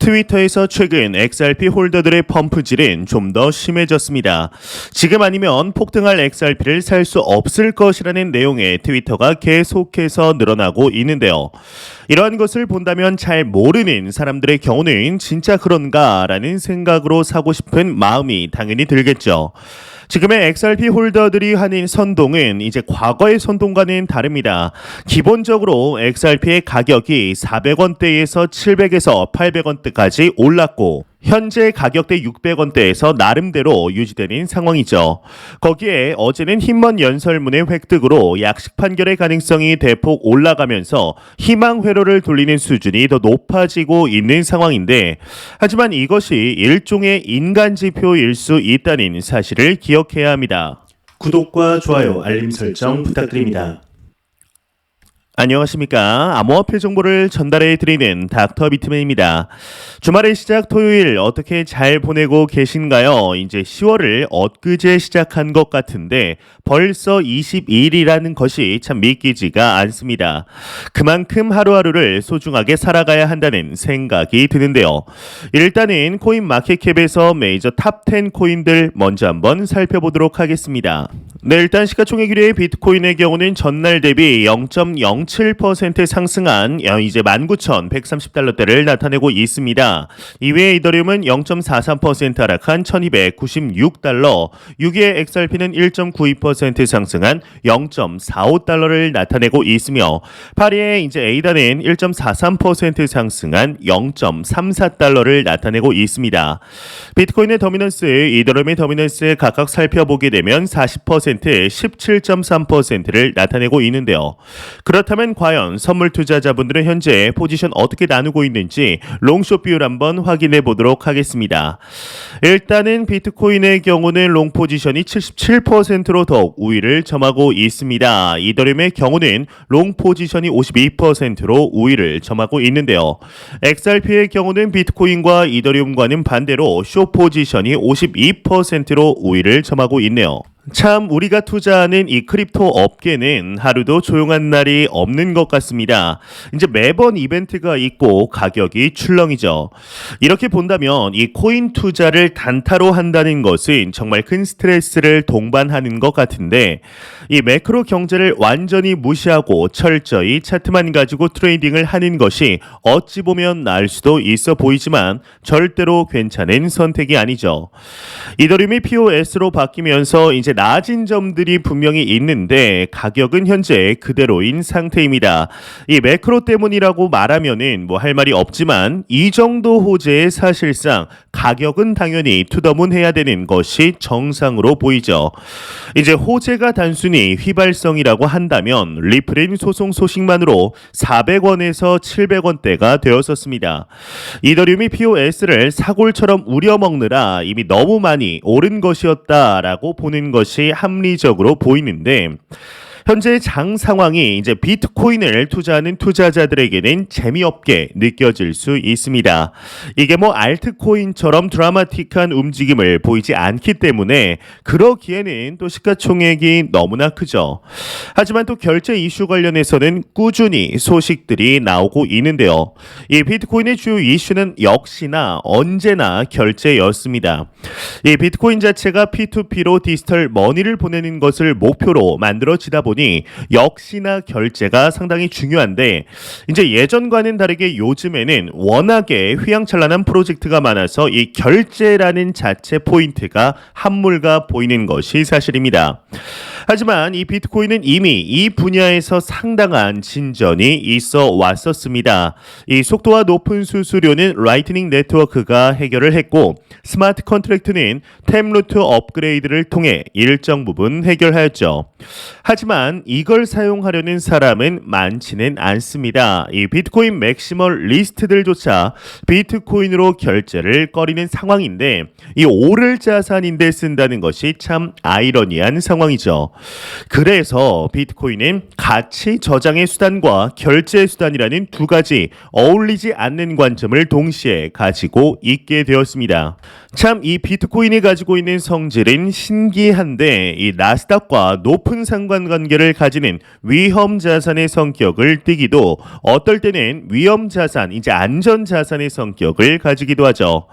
트위터에서 최근 XRP 홀더들의 펌프질은 좀 더 심해졌습니다. 지금 아니면 폭등할 XRP를 살 수 없을 것이라는 내용의 트위터가 계속해서 늘어나고 있는데요. 이러한 것을 본다면 잘 모르는 사람들의 경우는 진짜 그런가라는 생각으로 사고 싶은 마음이 당연히 들겠죠. 지금의 XRP 홀더들이 하는 선동은 이제 과거의 선동과는 다릅니다. 기본적으로 XRP의 가격이 400원대에서 700에서 800원대까지 올랐고 현재 가격대 600원대에서 나름대로 유지되는 상황이죠. 거기에 어제는 힘먼 연설문의 획득으로 약식 판결의 가능성이 대폭 올라가면서 희망 회로를 돌리는 수준이 더 높아지고 있는 상황인데, 하지만 이것이 일종의 인간 지표일 수 있다는 사실을 기억해야 합니다. 구독과 좋아요, 알림 설정 부탁드립니다. 안녕하십니까. 암호화폐 정보를 전달해 드리는 닥터 비트맨입니다. 주말의 시작 토요일 어떻게 잘 보내고 계신가요? 이제 10월을 엊그제 시작한 것 같은데 벌써 22일이라는 것이 참 믿기지가 않습니다. 그만큼 하루하루를 소중하게 살아가야 한다는 생각이 드는데요. 일단은 코인 마켓캡에서 메이저 탑10 코인들 먼저 한번 살펴보도록 하겠습니다. 네, 일단 시가총액 1위의 비트코인의 경우는 전날 대비 0.07% 상승한 이제 19,130달러대를 나타내고 있습니다. 이외에 이더리움은 0.43% 하락한 1,296달러, 6위의 XRP는 1.92% 상승한 0.45달러를 나타내고 있으며 8위의 이제 에이다는 1.43% 상승한 0.34달러를 나타내고 있습니다. 비트코인의 더미넌스, 이더리움의 더미넌스 각각 살펴보게 되면 40%, 17.3%를 나타내고 있는데요. 그렇다면 과연 선물 투자자분들은 현재 포지션 어떻게 나누고 있는지 롱숏 비율 한번 확인해 보도록 하겠습니다. 일단은 비트코인의 경우는 롱 포지션이 77%로 더욱 우위를 점하고 있습니다. 이더리움의 경우는 롱 포지션이 52%로 우위를 점하고 있는데요. XRP의 경우는 비트코인과 이더리움과는 반대로 숏 포지션이 52%로 우위를 점하고 있네요. 참 우리가 투자하는 이 크립토 업계는 하루도 조용한 날이 없는 것 같습니다. 이제 매번 이벤트가 있고 가격이 출렁이죠. 이렇게 본다면 이 코인 투자를 단타로 한다는 것은 정말 큰 스트레스를 동반하는 것 같은데, 이 매크로 경제를 완전히 무시하고 철저히 차트만 가지고 트레이딩을 하는 것이 어찌 보면 나을 수도 있어 보이지만 절대로 괜찮은 선택이 아니죠. 이더리움이 POS로 바뀌면서 이제 낮은 점들이 분명히 있는데 가격은 현재 그대로인 상태입니다. 이 매크로 때문이라고 말하면은 뭐 할 말이 없지만 이 정도 호재에 사실상 가격은 당연히 투더문해야 되는 것이 정상으로 보이죠. 이제 호재가 단순히 휘발성이라고 한다면 리플인 소송 소식만으로 400원에서 700원대가 되었었습니다. 이더리움이 POS를 사골처럼 우려먹느라 이미 너무 많이 오른 것이었다라고 보는 것이 합리적으로 보이는데, 현재 장 상황이 이제 비트코인을 투자하는 투자자들에게는 재미없게 느껴질 수 있습니다. 이게 뭐 알트코인처럼 드라마틱한 움직임을 보이지 않기 때문에 그러기에는 또 시가총액이 너무나 크죠. 하지만 또 결제 이슈 관련해서는 꾸준히 소식들이 나오고 있는데요. 이 비트코인의 주요 이슈는 역시나 언제나 결제였습니다. 이 비트코인 자체가 P2P로 디지털 머니를 보내는 것을 목표로 만들어지다 보니 역시나 결제가 상당히 중요한데, 이제 예전과는 다르게 요즘에는 워낙에 휘황찬란한 프로젝트가 많아서 이 결제라는 자체 포인트가 한물가 보이는 것이 사실입니다. 하지만 이 비트코인은 이미 이 분야에서 상당한 진전이 있어 왔었습니다. 이 속도와 높은 수수료는 라이트닝 네트워크가 해결을 했고, 스마트 컨트랙트는 템루트 업그레이드를 통해 일정 부분 해결하였죠. 하지만 이걸 사용하려는 사람은 많지는 않습니다. 이 비트코인 맥시멀 리스트들조차 비트코인으로 결제를 꺼리는 상황인데, 이 오를 자산인데 쓴다는 것이 참 아이러니한 상황이죠. 그래서 비트코인은 가치 저장의 수단과 결제 수단이라는 두 가지 어울리지 않는 관점을 동시에 가지고 있게 되었습니다. 참 이 비트코인이 가지고 있는 성질은 신기한데 이 나스닥과 높은 상관관계를 가지는 위험 자산의 성격을 띠기도 어떨 때는 위험 자산, 이제 안전 자산의 성격을 가지기도 하죠.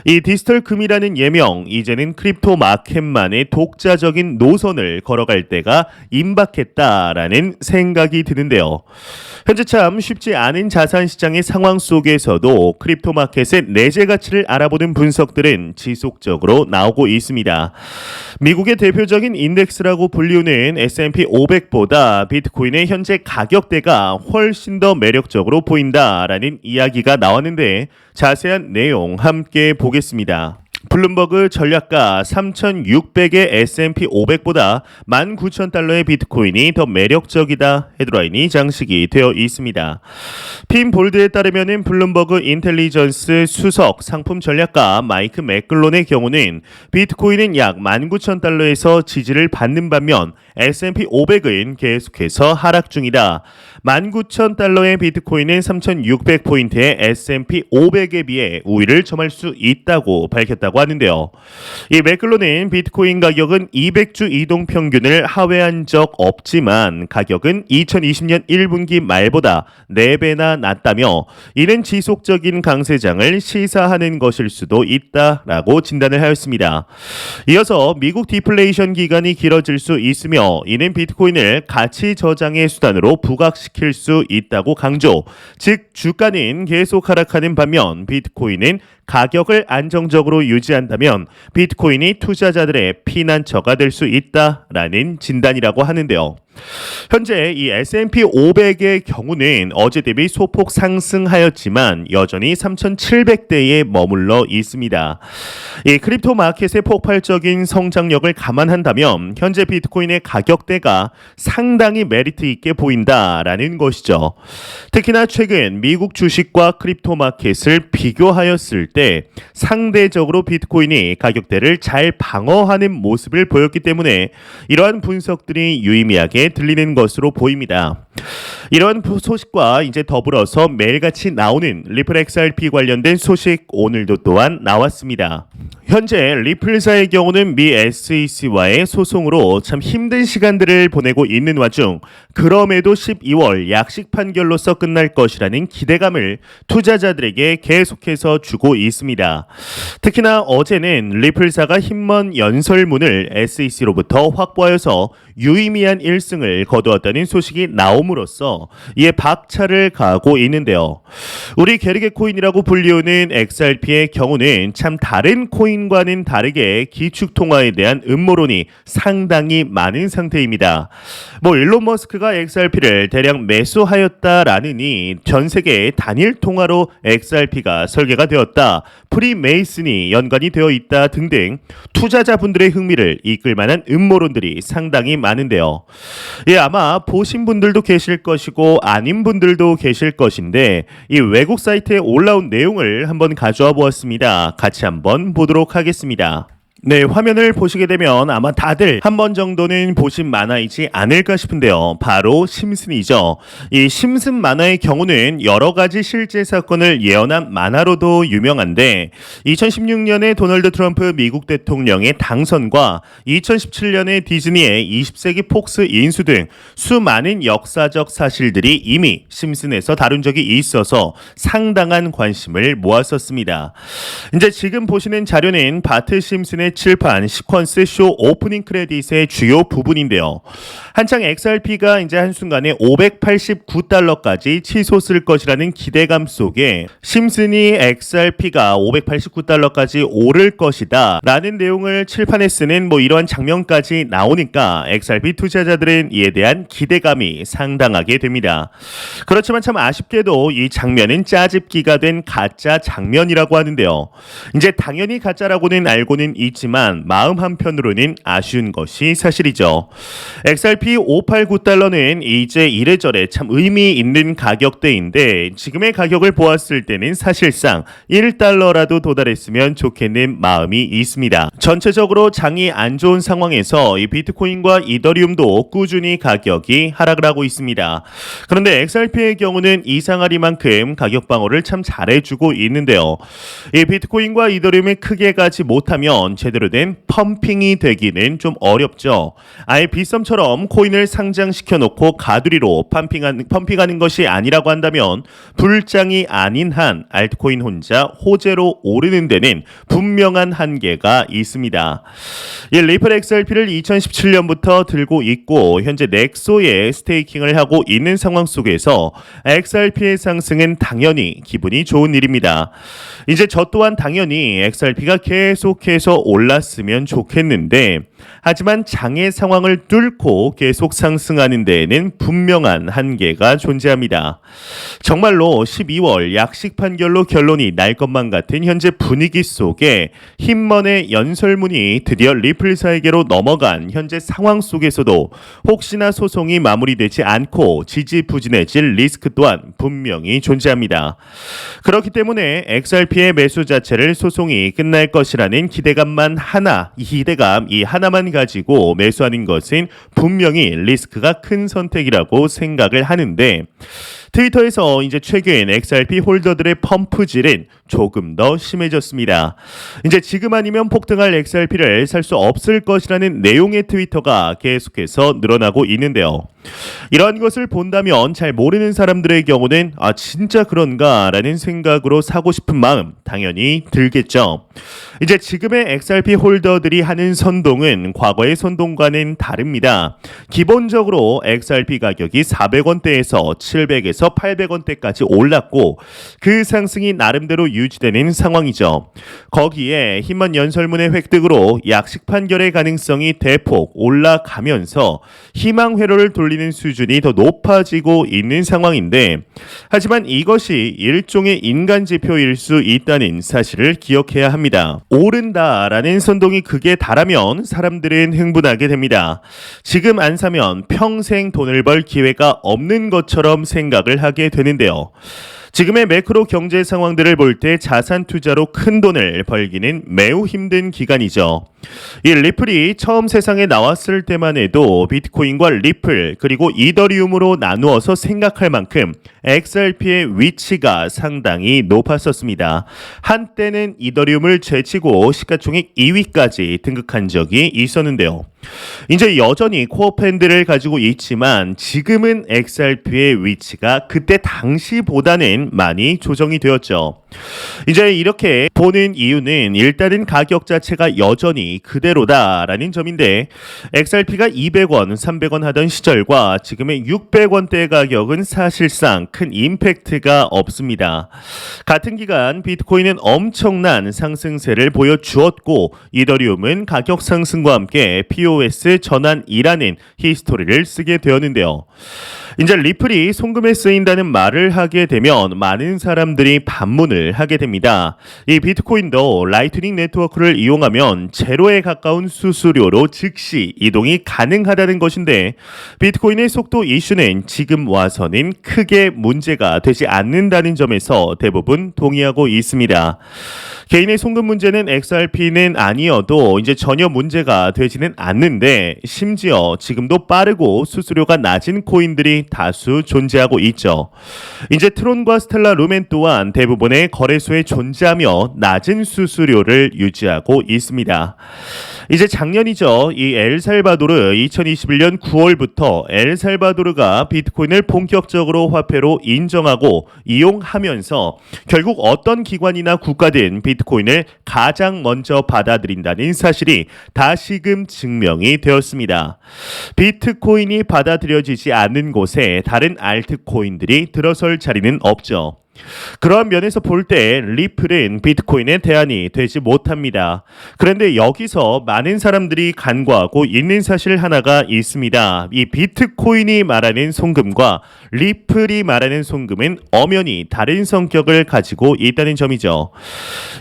이 디지털 금이라는 예명, 이제는 크립토 마켓만의 독자적인 노선을 걸어갈 때가 임박했다라는 생각이 드는데요. 현재 참 쉽지 않은 자산 시장의 상황 속에서도 크립토 마켓의 내재 가치를 알아보는 분석들은 지속적으로 나오고 있습니다. 미국의 대표적인 인덱스라고 불리우는 S&P 500보다 비트코인의 현재 가격대가 훨씬 더 매력적으로 보인다라는 이야기가 나왔는데 자세한 내용 함께 보겠습니다. 블룸버그 전략가 3,600의 S&P 500보다 19,000달러의 비트코인이 더 매력적이다 헤드라인이 장식이 되어 있습니다. 핀 볼드에 따르면 블룸버그 인텔리전스 수석 상품 전략가 마이크 맥글론의 경우는 비트코인은 약 19,000달러에서 지지를 받는 반면 S&P 500은 계속해서 하락 중이다. 19,000달러의 비트코인은 3,600포인트의 S&P 500에 비해 우위를 점할 수 있다고 밝혔다고 하는데요. 이 맥글론은 비트코인 가격은 200주 이동 평균을 하회한 적 없지만 가격은 2020년 1분기 말보다 4배나 낮다며 이는 지속적인 강세장을 시사하는 것일 수도 있다라고 진단을 하였습니다. 이어서 미국 디플레이션 기간이 길어질 수 있으며 이는 비트코인을 가치 저장의 수단으로 부각시킬 수 있다고 강조. 즉 주가는 계속 하락하는 반면 비트코인은 가격을 안정적으로 유지한다면 비트코인이 투자자들의 피난처가 될 수 있다라는 진단이라고 하는데요. 현재 이 S&P 500의 경우는 어제 대비 소폭 상승하였지만 여전히 3,700대에 머물러 있습니다. 이 크립토 마켓의 폭발적인 성장력을 감안한다면 현재 비트코인의 가격대가 상당히 메리트 있게 보인다라는 것이죠. 특히나 최근 미국 주식과 크립토 마켓을 비교하였을 때 상대적으로 비트코인이 가격대를 잘 방어하는 모습을 보였기 때문에 이러한 분석들이 유의미하게 들리는 것으로 보입니다. 이런 소식과 이제 더불어서 매일같이 나오는 리플 XRP 관련된 소식 오늘도 또한 나왔습니다. 현재 리플사의 경우는 미 SEC와의 소송으로 참 힘든 시간들을 보내고 있는 와중 그럼에도 12월 약식 판결로서 끝날 것이라는 기대감을 투자자들에게 계속해서 주고 있습니다. 특히나 어제는 리플사가 힘먼 연설문을 SEC로부터 확보하여서 유의미한 1승을 거두었다는 소식이 나옴으로써 이에 박차를 가하고 있는데요. 우리 게르게 코인이라고 불리우는 XRP의 경우는 참 다른 코인과는 다르게 기축통화에 대한 음모론이 상당히 많은 상태입니다. 일론 머스크가 XRP를 대량 매수하였다라느니 전 세계 단일 통화로 XRP가 설계가 되었다. 프리메이슨이 연관이 되어 있다 등등 투자자분들의 흥미를 이끌 만한 음모론들이 상당히 많은데요. 아마 보신 분들도 계실 것이고 아닌 분들도 계실 것인데 이 외국 사이트에 올라온 내용을 한번 가져와 보았습니다. 같이 한번 보도록 하겠습니다. 네, 화면을 보시게 되면 아마 다들 한 번 정도는 보신 만화이지 않을까 싶은데요. 바로 심슨이죠. 이 심슨 만화의 경우는 여러 가지 실제 사건을 예언한 만화로도 유명한데 2016년에 도널드 트럼프 미국 대통령의 당선과 2017년에 디즈니의 20세기 폭스 인수 등 수많은 역사적 사실들이 이미 심슨에서 다룬 적이 있어서 상당한 관심을 모았었습니다. 이제 지금 보시는 자료는 바트 심슨의 칠판 시퀀스 쇼 오프닝 크레딧의 주요 부분인데요. 한창 XRP가 이제 한순간에 $589까지 치솟을 것이라는 기대감 속에 심슨이 XRP가 $589까지 오를 것이다 라는 내용을 칠판에 쓰는 이러한 장면까지 나오니까 XRP 투자자들은 이에 대한 기대감이 상당하게 됩니다. 그렇지만 참 아쉽게도 이 장면은 짜집기가 된 가짜 장면이라고 하는데요. 이제 당연히 가짜라고는 알고는 있지만 마음 한편으로는 아쉬운 것이 사실이죠. XRP 589달러는 이제 이래저래 참 의미 있는 가격대인데 지금의 가격을 보았을 때는 사실상 1달러라도 도달했으면 좋겠는 마음이 있습니다. 전체적으로 장이 안 좋은 상황에서 이 비트코인과 이더리움도 꾸준히 가격이 하락을 하고 있습니다. 그런데 XRP의 경우는 이상하리만큼 가격 방어를 참 잘해주고 있는데요. 이 비트코인과 이더리움이 크게 가지 못하면 제대로 된 펌핑이 되기는 좀 어렵죠. 아예 빗썸처럼 코인을 상장시켜 놓고 가두리로 펌핑하는 것이 아니라고 한다면 불장이 아닌 한 알트코인 혼자 호재로 오르는 데는 분명한 한계가 있습니다. 이 리플 XRP를 2017년부터 들고 있고 현재 넥소에 스테이킹을 하고 있는 상황 속에서 XRP의 상승은 당연히 기분이 좋은 일입니다. 이제 저 또한 당연히 XRP가 계속해서 올랐으면 좋겠는데 하지만 장의 상황을 뚫고 계속 상승하는 데에는 분명한 한계가 존재합니다. 정말로 12월 약식 판결로 결론이 날 것만 같은 현재 분위기 속에 힘먼의 연설문이 드디어 리플사에게로 넘어간 현재 상황 속에서도 혹시나 소송이 마무리되지 않고 지지부진해질 리스크 또한 분명히 존재합니다. 그렇기 때문에 XRP의 매수 자체를 소송이 끝날 것이라는 기대감만 이 하나만 가지고 매수하는 것은 분명히 리스크가 큰 선택이라고 생각을 하는데 트위터에서 이제 최근 XRP 홀더들의 펌프질은 조금 더 심해졌습니다. 이제 지금 아니면 폭등할 XRP를 살 수 없을 것이라는 내용의 트위터가 계속해서 늘어나고 있는데요. 이러한 것을 본다면 잘 모르는 사람들의 경우는 진짜 그런가 라는 생각으로 사고 싶은 마음 당연히 들겠죠. 이제 지금의 XRP 홀더들이 하는 선동은 과거의 선동과는 다릅니다. 기본적으로 XRP 가격이 400원대에서 700에서 800원대까지 올랐고 그 상승이 나름대로 유지되는 상황이죠. 거기에 힘만 연설문의 획득으로 약식 판결의 가능성이 대폭 올라가면서 희망 회로를 돌리는 수준이 더 높아지고 있는 상황인데 하지만 이것이 일종의 인간 지표일 수 있다는 사실을 기억해야 합니다. 오른다라는 선동이 극에 달하면 사람들은 흥분하게 됩니다. 지금 안 사면 평생 돈을 벌 기회가 없는 것처럼 생각을 하게 되는데요. 지금의 매크로 경제 상황들을 볼 때 자산 투자로 큰 돈을 벌기는 매우 힘든 기간이죠. 이 리플이 처음 세상에 나왔을 때만 해도 비트코인과 리플 그리고 이더리움으로 나누어서 생각할 만큼 XRP의 위치가 상당히 높았었습니다. 한때는 이더리움을 제치고 시가총액 2위까지 등극한 적이 있었는데요. 이제 여전히 코어 팬들을 가지고 있지만 지금은 XRP의 위치가 그때 당시보다는 많이 조정이 되었죠. 이제 이렇게 보는 이유는 일단은 가격 자체가 여전히 그대로다라는 점인데 XRP가 200원, 300원 하던 시절과 지금의 600원대 가격은 사실상 큰 임팩트가 없습니다. 같은 기간 비트코인은 엄청난 상승세를 보여주었고 이더리움은 가격 상승과 함께 POS 전환이라는 히스토리를 쓰게 되었는데요. 이제 리플이 송금에 쓰인다는 말을 하게 되면 많은 사람들이 반문을 하게 됩니다. 이 비트코인도 라이트닝 네트워크를 이용하면 제로에 가까운 수수료로 즉시 이동이 가능하다는 것인데 비트코인의 속도 이슈는 지금 와서는 크게 문제가 되지 않는다는 점에서 대부분 동의하고 있습니다. 개인의 송금 문제는 XRP는 아니어도 이제 전혀 문제가 되지는 않는데 심지어 지금도 빠르고 수수료가 낮은 코인들이 다수 존재하고 있죠. 이제 트론과 스텔라 루멘 또한 대부분의 거래소에 존재하며 낮은 수수료를 유지하고 있습니다. 이제 작년이죠. 이 엘살바도르 2021년 9월부터 엘살바도르가 비트코인을 본격적으로 화폐로 인정하고 이용하면서 결국 어떤 기관이나 국가든 비트코인을 가장 먼저 받아들인다는 사실이 다시금 증명이 되었습니다. 비트코인이 받아들여지지 않는 곳에 다른 알트코인들이 들어설 자리는 없죠. 그러한 면에서 볼 때 리플은 비트코인의 대안이 되지 못합니다. 그런데 여기서 많은 사람들이 간과하고 있는 사실 하나가 있습니다. 이 비트코인이 말하는 송금과 리플이 말하는 송금은 엄연히 다른 성격을 가지고 있다는 점이죠.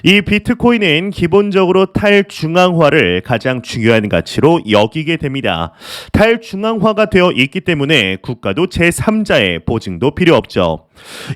이 비트코인은 기본적으로 탈중앙화를 가장 중요한 가치로 여기게 됩니다. 탈중앙화가 되어 있기 때문에 국가도 제3자의 보증도 필요 없죠.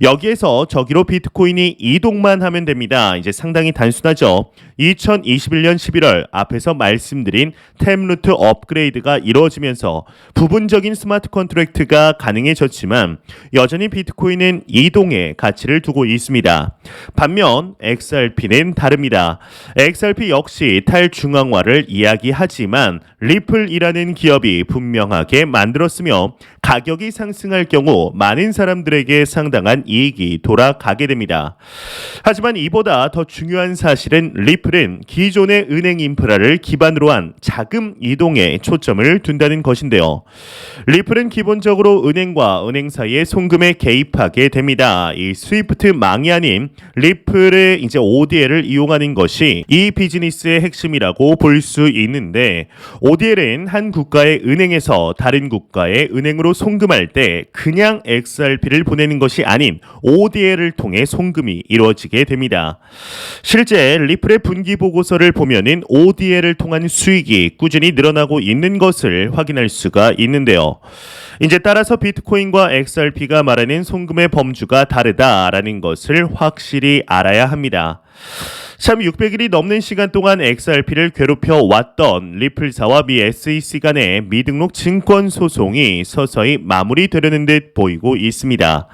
여기에서 저기로 비트코인이 이동만 하면 됩니다. 이제 상당히 단순하죠. 2021년 11월 앞에서 말씀드린 템루트 업그레이드가 이루어지면서 부분적인 스마트 컨트랙트가 가능해졌지만 여전히 비트코인은 이동의 가치를 두고 있습니다. 반면 XRP는 다릅니다. XRP 역시 탈중앙화를 이야기하지만 리플이라는 기업이 분명하게 만들었으며 가격이 상승할 경우 많은 사람들에게 상당한 이익이 돌아가게 됩니다. 하지만 이보다 더 중요한 사실은 리플은 기존의 은행 인프라를 기반으로 한 자금 이동에 초점을 둔다는 것인데요. 리플은 기본적으로 은행과 은행 사이의 송금에 개입하게 됩니다. 이 스위프트망이 아닌 리플의 이제 ODL을 이용하는 것이 이 비즈니스의 핵심이라고 볼 수 있는데 ODL은 한 국가의 은행에서 다른 국가의 은행으로 송금할 때 그냥 XRP를 보내는 것이 아닌 ODL을 통해 송금이 이루어지게 됩니다. 실제 리플의 분기 보고서를 보면은 ODL을 통한 수익이 꾸준히 늘어나고 있는 것을 확인할 수가 있는데요. 이제 따라서 비트코인과 XRP가 말하는 송금의 범주가 다르다라는 것을 확실히 알아야 합니다. 참 600일이 넘는 시간 동안 XRP를 괴롭혀 왔던 리플사와 미 SEC 간의 미등록 증권 소송이 서서히 마무리되려는 듯 보이고 있습니다.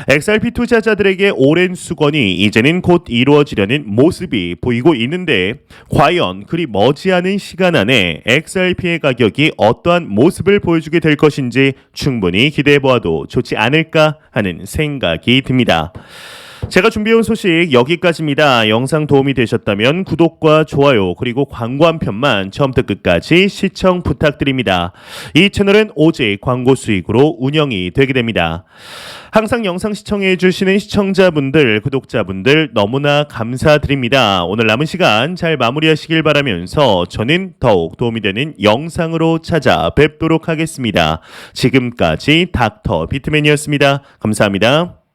XRP 투자자들에게 오랜 수건이 이제는 곧 이루어지려는 모습이 보이고 있는데 과연 그리 머지않은 시간 안에 XRP의 가격이 어떠한 모습을 보여주게 될 것인지 충분히 기대해보아도 좋지 않을까 하는 생각이 듭니다. 제가 준비해온 소식 여기까지입니다. 영상 도움이 되셨다면 구독과 좋아요 그리고 광고 한 편만 처음부터 끝까지 시청 부탁드립니다. 이 채널은 오직 광고 수익으로 운영이 되게 됩니다. 항상 영상 시청해 주시는 시청자분들, 구독자분들 너무나 감사드립니다. 오늘 남은 시간 잘 마무리하시길 바라면서 저는 더욱 도움이 되는 영상으로 찾아뵙도록 하겠습니다. 지금까지 닥터 비트맨이었습니다. 감사합니다.